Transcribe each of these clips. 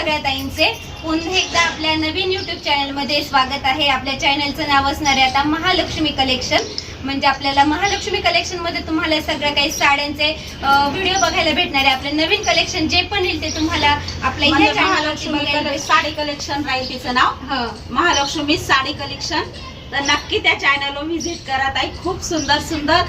सगळ्या ताईंचे पुन्हा एकदा आपल्या नवीन YouTube चॅनल मध्ये स्वागत आहे। आपल्या चॅनलचं नाव असणार आहे आता महालक्ष्मी कलेक्शन। म्हणजे आपल्याला महालक्ष्मी कलेक्शन मध्ये तुम्हाला सगळं काही साड्यांचे व्हिडिओ बघायला भेटणार आहे। आपले नवीन कलेक्शन जे पण येईल ते तुम्हाला आपल्या इथे महालक्ष्मी साडी कलेक्शन राहील तिचं नाव महालक्ष्मी साडी कलेक्शन। तर नक्की त्या चॅनलवर व्हिजिट करा ताई। खूप सुंदर सुंदर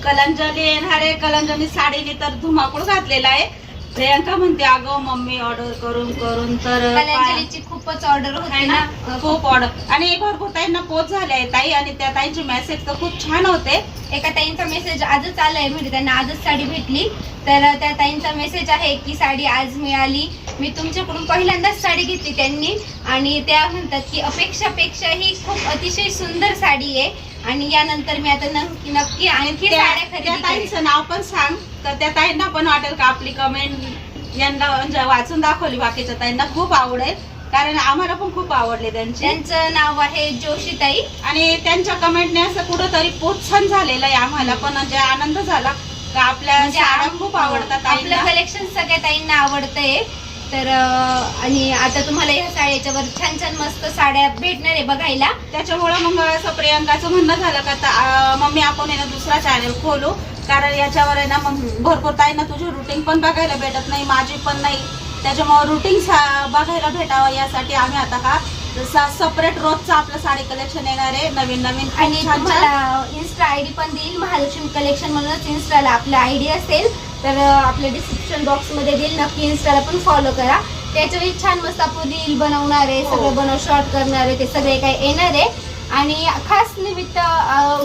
कलंजली येणारे कलंजली साडीने तर धुमाकूळ घातलेला आहे। प्रियंका म्हणते अगं मम्मी ऑर्डर करून करून तर कलंजलीची खूपच ऑर्डर होती ना, खूप ऑर्डर आणि भरपूर ताईंना पोच झाले आहे ताई। आणि त्या ताईंचे मेसेज तर खूप छान होते। एका ताईंचा मेसेज आजच आलाय, म्हणजे त्यांना आजच साडी भेटली। तर त्या ताईंचा मेसेज आहे की साडी आज मिळाली, मी तुमच्याकडून पहिल्यांदाच साडी घेतली त्यांनी। आणि त्या म्हणतात की अपेक्षापेक्षा ही खूप अतिशय सुंदर साडी आहे आणि यानंतर मी आता नक्की आणखी साड्या खरेदी ताईंचं नाव पण सांग, तर त्या ताईंना पण वाटेल का आपली कमेंट यांना म्हणजे वाचून दाखवली बाकीच्या ताईंना खूप आवडेल, कारण आम्हाला पण खूप आवडले त्यांचे। त्यांचं नाव आहे जोशीताई आणि त्यांच्या कमेंटने असं कुठंतरी प्रोत्साहन झालेलं आहे आम्हाला पण, म्हणजे आनंद झाला का आपल्या साड्या खूप आवडतात, आपलं कलेक्शन सगळ्या ताईंना आवडतंय। तर आणि आता तुम्हाला या साड्याच्यावर छान छान मस्त साड्या भेटणार आहे बघायला। त्याच्यामुळे मग असं प्रियंकाचं म्हणणं झालं का मम्मी आपण आहे ना दुसरा चॅनल खोलू, कारण याच्यावर आहे ना मग भरपूर ताईंना तुझी रुटीन पण बघायला भेटत नाही, माझी पण नाही। त्याच्यामुळे रुटीन बघायला भेटावं यासाठी आम्ही आता हा सेपरेट रोजचा आपलं साडी कलेक्शन येणार आहे नवीन नवीन। आणि तुम्हाला इन्स्टा आयडी पण देईल महालक्ष्मी कलेक्शन म्हणूनच इन्स्टाला आपला आयडी असेल तर आपल्या डिस्क्रिप्शन बॉक्स मध्ये देईल, नक्की इन्स्टाला पण फॉलो करा। त्याच्यावर छान मस्त आपण रील बनवणार आहे, सगळं शॉर्ट करणार आहे, ते सगळे काही येणार आहे। आणि खास निमित्त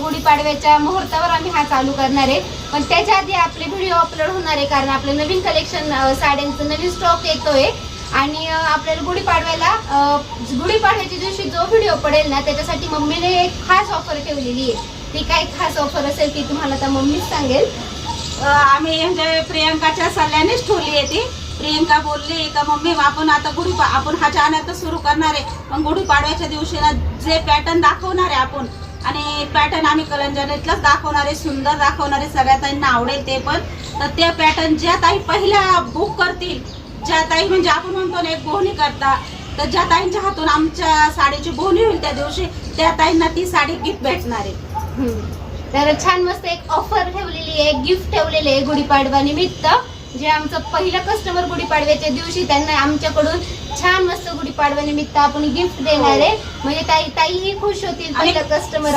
गुढीपाडव्याच्या मुहूर्तावर आम्ही हा चालू करणार आहे, पण त्याच्या आधी आपले व्हिडिओ अपलोड होणार आहे, कारण आपलं नवीन कलेक्शन साड्यांचं नवीन स्टॉक येतोय। आणि आपल्याला गुढीपाडव्याच्या दिवशी जो व्हिडिओ पडेल ना त्याच्यासाठी मम्मीने एक खास ऑफर ठेवलेली आहे। ती काय खास ऑफर असेल ती तुम्हाला तर मम्मीच सांगेल। आम्ही म्हणजे प्रियंकाच्या सल्ल्यानेच ठेवली आहे ती। प्रियंका बोलली का मम्मी आपण आता आपण हा चॅनल तर सुरू करणार आहे, पण गुढीपाडव्याच्या दिवशी ना जे पॅटर्न दाखवणार आहे आपण, आणि पॅटर्न आम्ही कलंजलीतलाच दाखवणार आहे, सुंदर दाखवणार आहे, सगळ्या ताईंना आवडेल ते पण। तर ते पॅटर्न ज्या ताई पहिल्या बुक करतील, ज्या ताई म्हणजे आपण म्हणतो ना एक बोहणी करता, तर ज्या ताईंच्या हातून आमच्या साडीची बोहणी होईल त्या दिवशी त्या ताईंना ती साडी गिफ्ट भेटणार आहे। तर छान मस्त एक ऑफर ठेवलेली आहे, गिफ्ट ठेवलेले आहे गुढीपाडवा निमित्त। जे आमचं पहिलं कस्टमर गुढीपाडव्याच्या दिवशी त्यांना आमच्याकडून छान मस्त गुढीपाडवा निमित्त आपण गिफ्ट देणार आहे, म्हणजे ताईही खुश होतील। पहिलं कस्टमर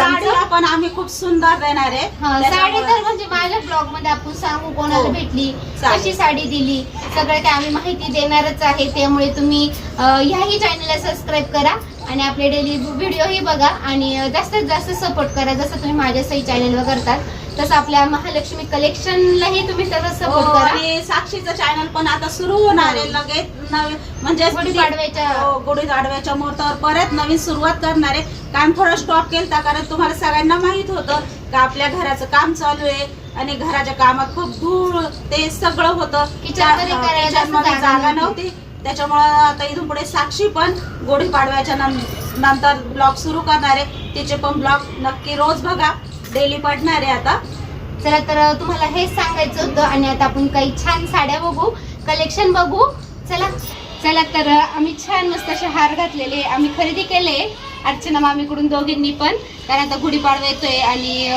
पण आम्ही खूप सुंदर देणार आहे साडी। तर म्हणजे माझ्या ब्लॉग मध्ये आपण सांगू कोणाला भेटली, कशी साडी दिली, सगळं काय आम्ही माहिती देणारच आहे। त्यामुळे तुम्ही ह्याही चॅनलला सबस्क्राईब करा आणि आपले डेली व्हिडिओही बघा आणि जास्तीत जास्त सपोर्ट करा। जसं तुम्ही माझ्या सही चॅनलवर करतात तसं आपल्या महालक्ष्मी कलेक्शनलाही तुम्ही सर्व सपोर्ट करा। आणि साक्षीचं चॅनल पण आता सुरू होणार आहे लगेच, म्हणजे गुढीपाडव्याच्या मुहूर्तावर परत नवीन सुरुवात करणार आहे। काम थोडं स्टॉप केलं कारण तुम्हाला सगळ्यांना माहित होतं का आपल्या घराचं काम चालू आहे आणि घराच्या कामात खूप धूळ ते सगळं होतं, किचनमध्ये जागा नव्हती। त्याच्यामुळे आता इथून पुढे साक्षी पण गुढीपाडव्याच्या नंतर ब्लॉग सुरू करणार आहे, तिचे पण ब्लॉग नक्की रोज बघा, डेली पडणार आहे आता। चला तर तुम्हाला हेच सांगायचं होतं आणि आता आपण काही छान साड्या बघू, कलेक्शन बघू। चला तर आम्ही छान मस्त असे हार घातलेले आम्ही खरेदी केले अर्चना मामीकडून दोघींनी पण, कारण आता गुढीपाडवा येतोय आणि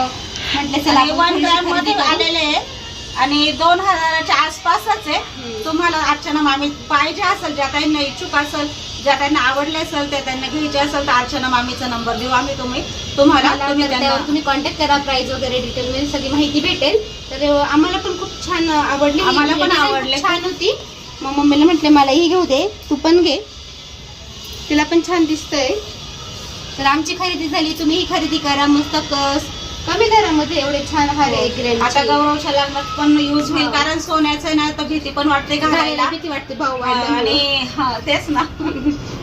म्हटलं चला 1 ग्रॅम मध्ये आलेले आणि 2000च्या आसपासच आहे। तुम्हाला अर्चना मामी पाहिजे असेल, ज्या काही इच्छुक असेल, ज्या काही आवडले असेल ते त्यांना घ्यायचे असेल तर अर्चना मामीचा नंबर देऊ आम्ही तुम्ही कॉन्टॅक्ट करा, प्राइस वगैरे डिटेल मध्ये सगळी माहिती भेटेल। तर आम्हाला पण खूप छान आवडली, आम्हाला पण आवडले, छान होती। मग मम्मीला म्हटले मला ही घेऊ दे, तू पण घे, तिला पण छान दिसतंय। तर आमची खरेदी झाली, तुम्हीही खरेदी करा मस्त कमी दरामध्ये एवढे छान हार आहे। आता गौरवच्या लग्नात पण यूज होईल, कारण सोन्याचं नाही तर भीती पण वाटते घालायला, भीती वाटते भाऊ आणि तेच ना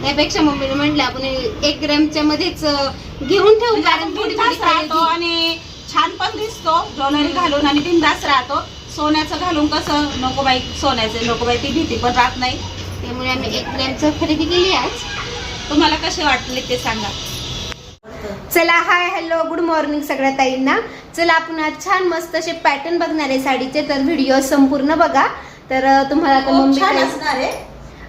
त्यापेक्षा मम्मीने म्हटलं आपण 1 ग्रॅमच्या मध्येच घेऊन ठेवू, कारण बिनधास्त राहतो आणि छान पण दिसतो ज्वेलरी घालून आणि बिनधास्त राहतो। सोन्याचं घालून कसं नको बाई, सोन्याचं नको बाई, ती भीती पण राहत नाही। त्यामुळे आम्ही 1 ग्रॅमचं खरेदी केली आज। तुम्हाला कसे वाटले ते सांगा। चला हाय हॅलो गुड मॉर्निंग सगळ्या ताईंना। चला आपण आज छान मस्त असे पॅटर्न बघणार आहे साडीचे, तर व्हिडिओ संपूर्ण बघा। तर तुम्हाला मम्मी असणार आहे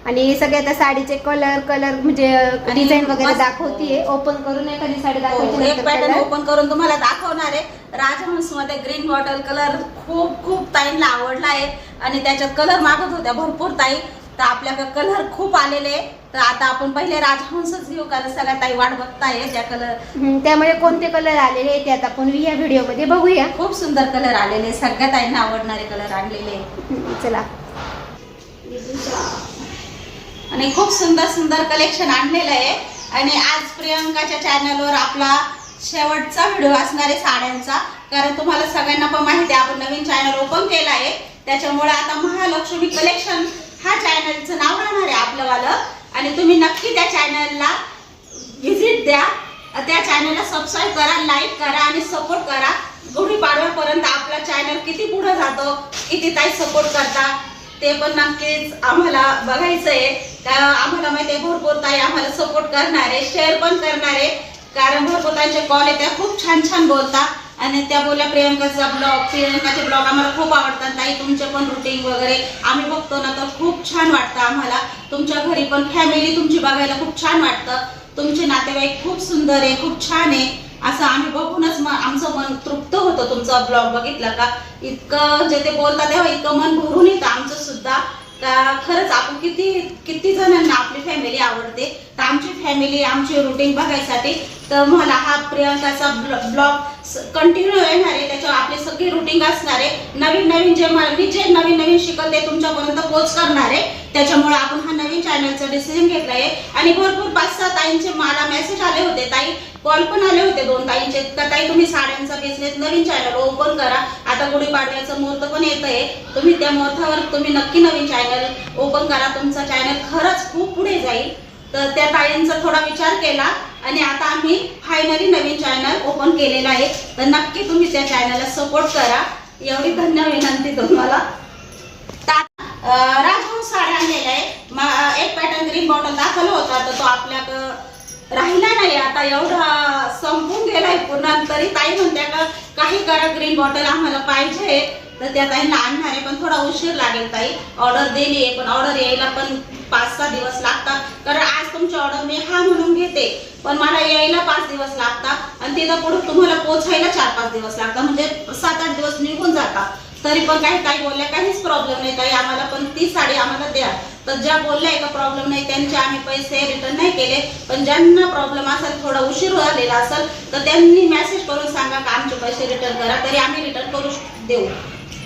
आणि सगळे आता साडीचे कलर म्हणजे डिझाईन वगैरे मस्त. दाखवतीये. ओपन करून एखादी साडी दाखवते एक पॅटर्न ओपन करून तुम्हाला दाखवणार आहे. राजहंस मध्ये ग्रीन बॉटल कलर खूप ताईंना आवडला आहे आणि त्याच्यात कलर मागत होत्या भरपूर ताई, तर आपल्याकडे कलर खूप आलेले. तर आता आपण पहिले राजहंसच घेऊ कारण सगळ्या ताई वाट बघताय त्या कलर. त्यामुळे कोणते कलर आलेले आहेत ते आता आपण या व्हिडिओ मध्ये बघूया. खूप सुंदर कलर आलेले, सगळ्या ताईंना आवडणारे कलर आणलेले. चला. आणि खूप सुंदर कलेक्शन आणलेलं आहे. आणि आज प्रियंकाच्या चॅनलवर आपला शेवटचा व्हिडिओ असणार आहे साड्यांचा, कारण तुम्हाला सगळ्यांना पण माहिती आहे आपण नवीन चॅनल ओपन केला आहे. त्याच्यामुळे आता महालक्ष्मी कलेक्शन हा चॅनलचं नाव राहणार आहे आपलंवालं. आणि तुम्ही नक्की त्या चॅनलला व्हिजिट द्या, त्या चॅनलला सबस्क्राईब करा, लाईक करा आणि सपोर्ट करा. गुढीपाडव्यापर्यंत आपला चॅनल किती पुढे जातो, किती ताई सपोर्ट करता ते पण नक्कीच आम्हाला बघायचं आहे. आम्हाला माहिती आहे भरपूर ताई आम्हाला सपोर्ट करणार आहे, शेअर पण करणार आहे, कारण भरपूर ताईंचे कॉल आहे, त्या खूप छान बोलता. आणि त्या बोलल्या प्रियंकाचे ब्लॉग आम्हाला खूप आवडतात ताई, तुमचे पण रुटीन वगैरे आम्ही बघतो ना तर खूप छान वाटतं आम्हाला. तुमच्या घरी पण फॅमिली तुमची बघायला खूप छान वाटतं, तुमचे नातेवाईक खूप सुंदर आहे, खूप छान आहे, असं आम्ही बघूनच आमचं मन तृप्त होतं. तुमचा ब्लॉग बघितला का इतकं जे ते बोलता तेव्हा इतकं मन भरून येतं आमचं सुद्धा. का खरंच आपण किती जणांना आपली फॅमिली आवडते. तर आमची फॅमिली आमची रुटीन बघायसाठी तर मला हा प्रियंकाचा ब्लॉग कंटिन्यू येणार आहे. त्याच्यावर आपले सगळे रुटीन असणार आहे. नवीन जे नवीन शिकल ते तुमच्यापर्यंत पोच करणार आहे. त्याच्यामुळे आपण हा नवीन चॅनलचा डिसिजन घेतला आहे. आणि भरपूर 5-6 ताईंचे मला मेसेज आले होते, ताई कॉल पण आले होते 2 ताईंचे, का ताई तुम्ही साड्यांचा बिझनेस नवीन चॅनल ओपन करा, आता गुढीपाडव्याचं मुहूर्त पण येत आहे, तुम्ही त्या मुहूर्तावर तुम्ही नक्की नवीन चॅनल ओपन करा, तुमचा चॅनल खरंच खूप पुढे जाईल. तर त्या ताईंचा थोडा विचार केला आणि आता आम्ही फायनली नवीन चॅनल ओपन केलेला आहे. तर नक्की तुम्ही त्या चॅनलला सपोर्ट करा, एवढी धन्य विनंती तुम्हाला. राजहंस साड्या आणलेल्या आहे. एक पॅटर्न ग्रीन बॉटल दाखवला होता तर तो आपल्याकडं राहिला नाही, आता एवढा संपून गेलाय पूर्ण. तरी ताई म्हणत्या का काही करा ग्रीन बॉटल आम्हाला पाहिजे, तर त्या ताईंना आणणार आहे, पण थोडा उशीर लागेल. ताई ऑर्डर दिली आहे पण ऑर्डर यायला पण 5-6 दिवस लागतात, कारण आज तुमची ऑर्डर मी हा म्हणून घेते पण मला यायला 5 दिवस लागतात आणि तिथं पुढे तुम्हाला पोहोचायला 4-5 दिवस लागतात, म्हणजे 7-8 दिवस निघून जातात. तरी पण काही ताई बोलल्या काहीच प्रॉब्लेम नाही ताई, आम्हाला पण ती साडी आम्हाला द्या. तर ज्या बोलल्या का प्रॉब्लेम नाही त्यांचे आम्ही पैसे रिटर्न नाही केले, पण ज्यांना प्रॉब्लेम असेल थोडा उशीर झालेला असेल तर त्यांनी मेसेज करून सांगा का आमचे पैसे रिटर्न करा, तरी आम्ही रिटर्न करू देऊ.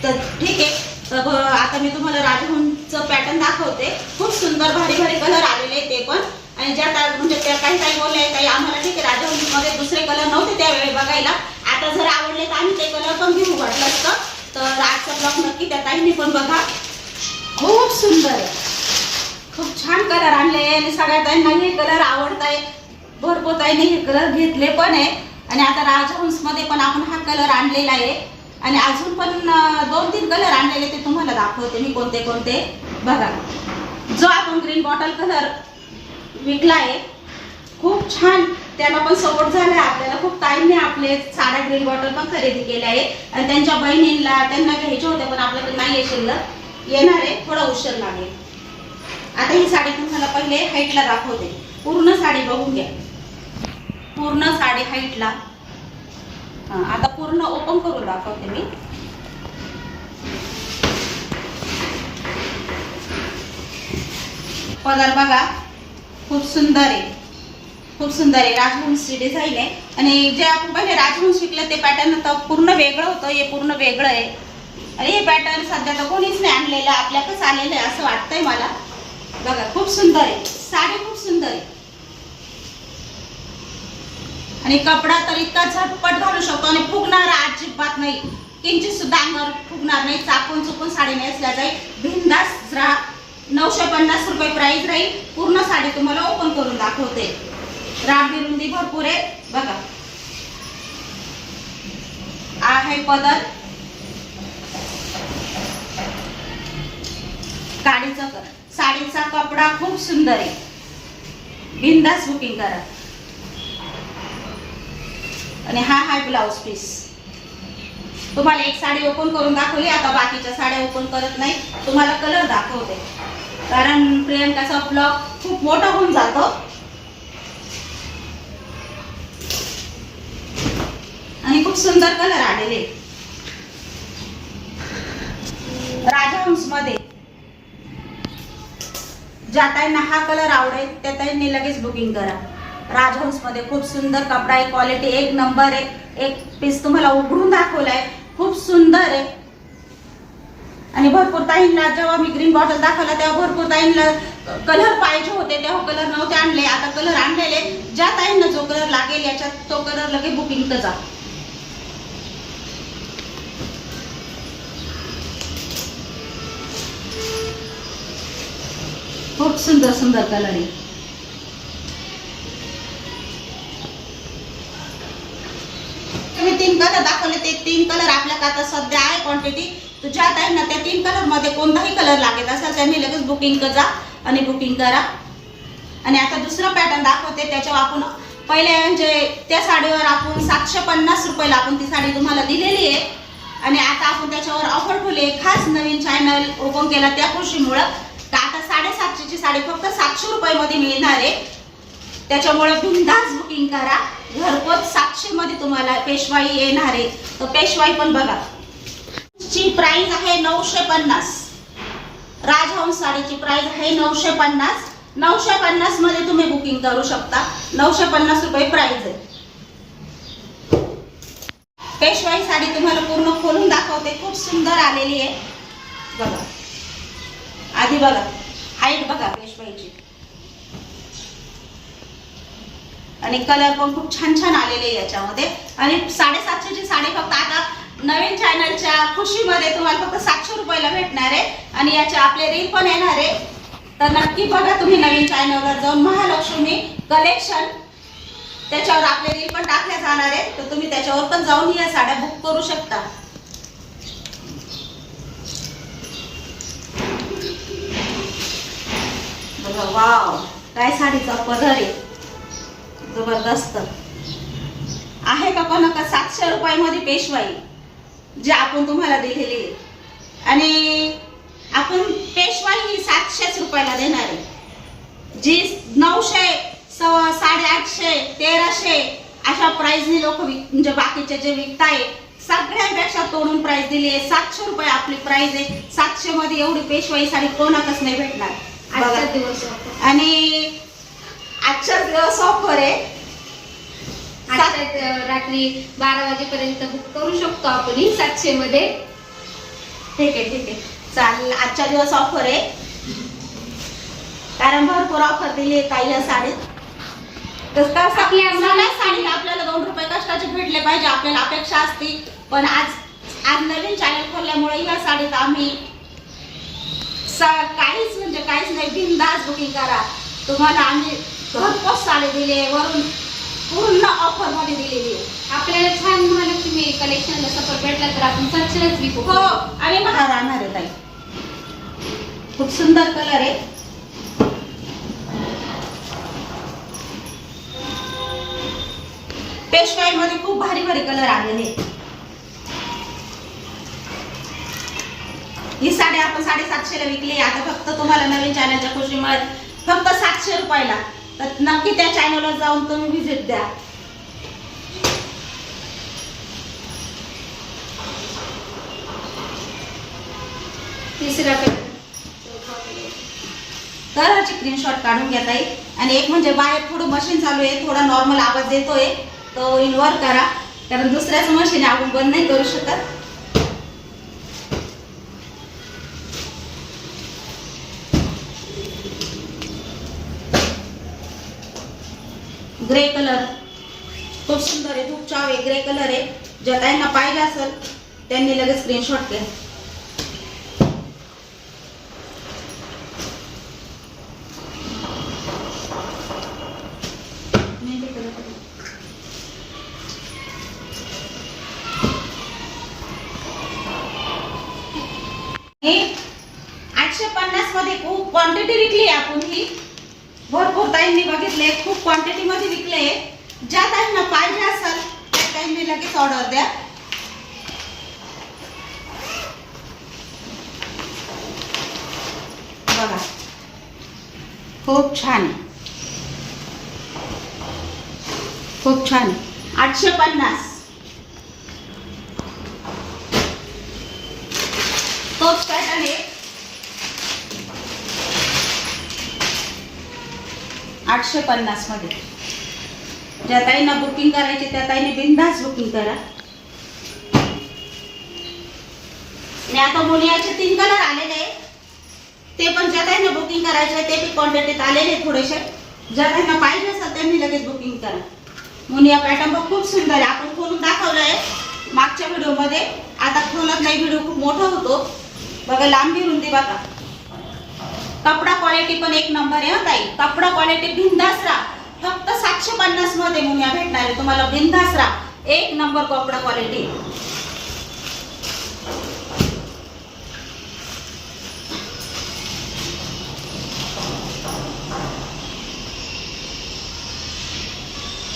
तर ठीक आहे. तर आता मी तुम्हाला राजहंसचं पॅटर्न दाखवते. खूप सुंदर भारी कलर आलेले ते पण. आणि ज्या म्हणजे त्या काही ताई बोलल्या ताई आम्हाला ठीक आहे राजहंसमध्ये दुसरे कलर नव्हते त्यावेळी बघायला, आता जर आवडले तर आम्ही ते कलर पण घेऊ वाटलं असतं. तर आजचा ब्लॉग नक्की त्या ताईंनी पण बघा. खूप सुंदर आहे, खूप छान कलर आणले आणि सगळ्या ताईंना हे कलर आवडत आहे. भरपूर ताईंनी हे कलर घेतले पण आहे. आणि आता राजहंस मध्ये पण आपण हा कलर आणलेला आहे आणि अजून पण 2-3 कलर आणलेले ते तुम्हाला दाखवते मी कोणते बघा. जो आपण ग्रीन बॉटल कलर विकला आहे खूप छान, त्याला पण सपोर्ट झाला आपल्याला. खूप ताईंनी आपले साड्या ग्रीन बॉटल पण खरेदी केल्या आहे आणि त्यांच्या बहिणींना त्यांना घ्यायचे होते पण आपल्याकडे नाही शिल्लक, येणार आहे, थोडा उशीर लागेल. आता ही साडी तुम्हाला पहिले हाईटला दाखवते. पूर्ण साडी बघून घ्या, पूर्ण साडी हाईटला. आता पूर्ण ओपन करून दाखवते मी. पदर बघा खूप सुंदर आहे, खूप सुंदर आहे. राजहंसची डिझाईन आहे. आणि जे आपण पहिले राजहंस शिकलं ते पॅटर्न तर पूर्ण वेगळं होतं, हे पूर्ण वेगळं आहे. आणि हे पॅटर्न सध्या तर कोणीच नाही आणलेलं, आपल्याकडे आलेलं आहे असं वाटतंय मला. बघा खूप सुंदर आहे साडी, खूप सुंदर आहे. आणि कपडा तर इतका झटपट घालू शकतो आणि फुगणारा अजिबात नाही, किंचित सुद्धा अंगावर फुगणार नाही. चापून चुकून साडी नेसल्या जाईल, बिनधास्त राहा. 950 रुपये प्राइस राहील. पूर्ण साडी तुम्हाला ओपन करून दाखवते. राबी रुंदी भरपूर आहे बघा. आहे पदर, साडीचा कपडा खूप सुंदर आहे. बिनधास्त बुकिंग करा. आणि हा आहे ब्लाउज पीस. तुम्हाला एक साडी ओपन करून दाखवली, आता बाकीच्या साड्या ओपन करत नाही, तुम्हाला कलर दाखवते. कारण प्रियंकाचा ब्लॉग खूप मोठा होऊन जातो. आणि खूप सुंदर कलर आलेले राजहंस मध्ये. ज्या ताईंना हा कलर आवडेल त्या ताईंनी लगेच बुकिंग करा. राजहंस मध्ये खूप सुंदर कपडा आहे, क्वालिटी एक नंबर आहे. एक पीस तुम्हाला उघडून दाखवलाय, खूप सुंदर आहे. आणि भरपूर ताईंना जेव्हा मी ग्रीन बॉटल दाखवला तेव्हा भरपूर ताईंना कलर पाहिजे होते, तेव्हा कलर नव्हते आणले. आता कलर आणलेले. ज्या ताईंना जो कलर लागेल याच्यात तो कलर लगेच बुकिंग कर जा. खूप सुंदर सुंदर कलर आहे. तुम्ही 3 कलर दाखवले, ते 3 कलर आपल्याकडे आता सध्या आहे क्वांटिटी. ज्या ताईंना त्या 3 कलर मध्ये कोणताही कलर लागेल असेल त्यांनी लगेच बुकिंग कर जा आणि बुकिंग करा. आणि आता दुसरा पॅटर्न दाखवते. त्याच्यावर आपण पहिले म्हणजे त्या साडीवर आपण 750 रुपयाला आपण ती साडी तुम्हाला दिलेली आहे. आणि आता आपण त्याच्यावर ऑफर ठेवली. खास नवीन चॅनल ओपन केला त्या खुशीमुळे. आता 750 ची साडी फक्त 700 रुपयामध्ये मिळणार आहे. त्याच्यामुळे बिनधास्त बुकिंग करा. घरपोच 700 मध्ये तुम्हाला पेशवाई येणार आहे. तर पेशवाई पण बघा. ची प्राइस आहे 950. राजहंस साडीची प्राइस आहे 950. 950 मध्ये तुम्ही बुकिंग करू शकता. 950 रुपये प्राइस आहे. पेशवाई साडी तुम्हाला पूर्ण खोलून दाखवते. खूप सुंदर आलेली आहे बघा. आधी बघा हाईट बघा पेशवाईची. आणि कलर पण खूप छान छान आलेले याच्यामध्ये. आणि 750 ची साडी फक्त आता नवीन चॅनलच्या खुशीमध्ये तुम्हाला फक्त 700 रुपयाला भेटणार आहे. आणि याचे आपले रील पण येणार आहे. तर नक्की बघा तुम्ही नवीन चॅनलवर जाऊन महालक्ष्मी कलेक्शन, त्याच्यावर आपले रील पण टाकले जाणार आहे. तर तुम्ही त्याच्यावर पण जाऊन या साड्या बुक करू शकता. बघा वाव, काय साडीचा पदर आहे जबरदस्त आहे. का पण 700 रुपयामध्ये पेशवाई जे आपण तुम्हाला दिलेली आहे. आणि आपण पेशवाई ही 700 रुपयाला देणार आहे. जी 900, 850, 1300 अशा प्राइसने लोक म्हणजे बाकीचे जे विकताय सगळ्यांपेक्षा तोडून प्राइस दिली आहे. 700 रुपये आपली प्राइस आहे. 700 मध्ये एवढी पेशवाई साडी कोणाकच नाही भेटणार. आजचा दिवस आणि आजचा दिवस ऑफर आहे. रात्री 12 वाजेपर्यंत बुक करू शकतो आपण 700 मध्ये. ठीक आहे चालेल. आजच्या दिवस ऑफर आहे कारण भरपूर ऑफर दिली आहे काही या साडीत. आपल्या साडीला आपल्याला 2 रुपये कष्टाचे भेटले पाहिजे आपल्याला अपेक्षा असते. पण आज नवीन चॅनल खोलल्यामुळे या साडीत आम्ही काहीच म्हणजे काहीच नाही, बिनधास्त बुकिंग करा. तुम्हाला आम्ही घरपोच साडी दिली आहे, वरून पूर्ण ऑफर मध्ये दिलेली आहे. आपल्याला छान महालक्ष्मी कलेक्शनला सपोर्ट भेटला तर आपण 700च विकू. हो. आणि महाग राहणार आहे ताई. खूप सुंदर कलर आहे. पेशवाई मध्ये खूप भारी भारी कलर आलेले. ही साडी आपण 750 ला विकली. आता फक्त तुम्हाला नवीन चॅनलच्या खुशीमुळे फक्त 700 रुपयाला. तर नक्की त्या चॅनलवर जाऊन तुम्ही व्हिजिट द्या. तिसरा तर स्क्रीनशॉट काढून घेता येईल. आणि एक म्हणजे बाहेर थोडं मशीन चालू आहे, थोडा नॉर्मल आवाज येतोय तो इन्व्हर्ट करा कारण दुसऱ्याच मशीन आपण बंद नाही करू शकत. ग्रे कलर खूप सुंदर आहे. खूप छान आहे. ग्रे कलर आहे. ज्या ताईंना पाहिजे असेल त्यांनी लगेच स्क्रीनशॉट घ्या. हे 850 मध्ये खूप क्वांटिटी विकली आपण. ही भरपूर ताईंनी बघितले, खूप क्वांटिटी मध्ये विकले. ज्या ताईंना पाहिजे असेल त्या ताईंनी लगेच ऑर्डर द्या. बघा खूप छान आहे, खूप छान आहे. 850. तोच पॅटर्न आहे. 850 मध्ये. ज्या ताईंना बुकिंग करायची त्या ताईने बिनधास्त बुकिंग करा. आणि आता मुनियाचे 3 कलर आलेले आहे, ते पण ज्या ताईंना बुकिंग करायचे ते पण क्वांटिटीत आलेले आहे थोडेसे. ज्या ताईंना पाहिजे असेल त्यांनी लगेच बुकिंग करा. मुनिया पॅटर्न पण खूप सुंदर आहे. आपण खोलून दाखवलंय मागच्या व्हिडिओमध्ये, आता खोलत नाही, व्हिडिओ खूप मोठा होतो बघा. लांबी रुंदी बघा. कपडा क्वालिटी पण एक नंबर आहे. ताई कपडा क्वालिटी बिनधास्त राहा. फक्त 750 मध्ये मुनिया भेटणार आहे तुम्हाला. बिनधास्त राहा, एक नंबर कपडा क्वालिटी.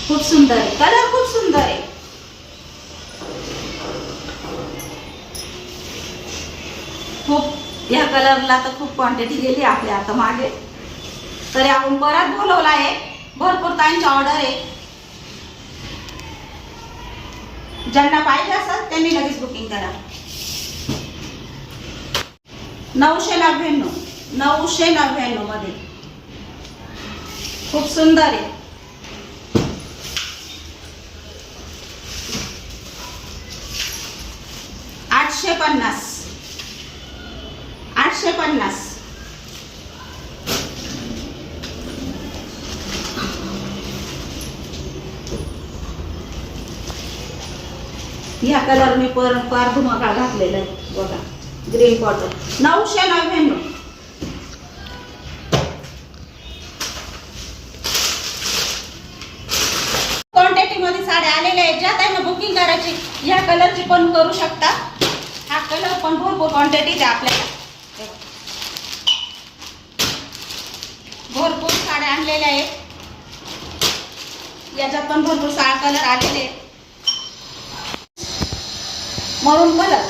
खूप सुंदर आहे, कलर खूप सुंदर आहे. खूप या कलरला तर खूप क्वांटिटी गेली आपल्या आता मागे, तरी आपण परत बोलवला आहे. भरपूर ताईंची ऑर्डर आहे. ज्यांना पाहिजे असेल त्यांनी लगेच बुकिंग करा. 999 मध्ये खूप सुंदर आहे. 850. या कलर मी पार धुमाकाळ घातलेला आहे बघा. Green cotton. 999. क्वांटिटी मध्ये साड्या आलेल्या आहेत. ज्या ताईंना बुकिंग करायची या कलरची पण करू शकता. हा कलर पण भरपूर क्वांटिटी आहे आपल्याला. भरपूर साड्या आणलेल्या आहेत. याच्यात पण भरपूर साडा कलर आलेले आहेत. मरून कलर,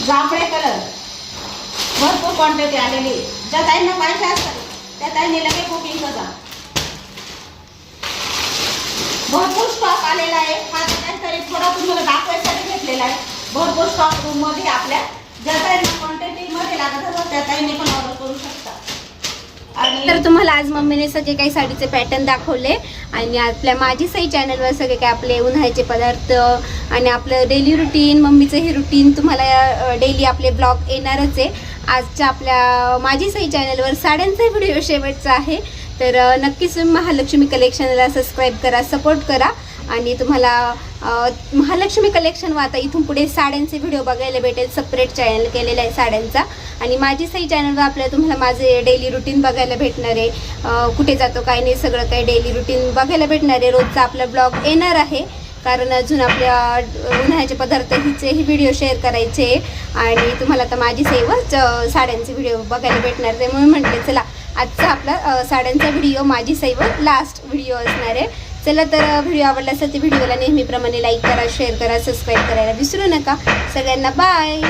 जांभळे कलर, भरपूर क्वांटिटी आलेली आहे. ज्या ताईंना पाहिजे असेल त्या ताईंनी लगेच बुकिंग करा. भरपूर स्टॉक आलेला आहे. हा काहीतरी थोडा तुम्हाला दाखवायसाठी घेतलेला आहे. भरपूर स्टॉक रूम मध्ये आपल्या. ज्या ताईंना क्वांटिटी मध्ये लागत असेल त्या ताईंनी पण ऑर्डर करू शकता. तर तुम्हाला आज मम्मीने सगळे काही साडीचे पॅटर्न दाखवले आणि आपल्या माझी सई चॅनलवर सगळे काही आपले उन्हाळ्याचे पदार्थ आणि आपलं डेली रुटीन, मम्मीचं हे रुटीन तुम्हाला डेली आपले ब्लॉग येणारच आहे. आजच्या आपल्या माझी सई चॅनलवर साड्यांचा व्हिडिओ शेवटचा आहे. तर नक्कीच महालक्ष्मी कलेक्शनला सबस्क्राईब करा, सपोर्ट करा. आणि तुम्हाला महालक्ष्मी कलेक्शन व आता इथून पुढे साड्यांचे व्हिडिओ बघायला भेटेल. सेपरेट चॅनल केलेला आहे साड्यांचा. आणि माझी सई चॅनलवर आपल्याला तुम्हाला माझे डेली रुटीन बघायला भेटणार आहे. कुठे जातो काय नाही सगळं काही डेली रुटीन बघायला भेटणार आहे. रोजचा आपला ब्लॉग येणार आहे, कारण अजून आपल्या उन्हाळ्याचे पदार्थ हिचेही व्हिडिओ शेअर करायचे आणि तुम्हाला आता माझी सईवर साड्यांचे व्हिडिओ बघायला भेटणार. त्यामुळे म्हटले चला आजचा आपला साड्यांचा व्हिडिओ माझी सईवर लास्ट व्हिडिओ असणार आहे. चला तर व्हिडिओ आवडला असेल तर व्हिडिओला नेहमीप्रमाणे लाईक करा, शेअर करा, सबस्क्राईब करायला विसरू नका. सगळ्यांना बाय.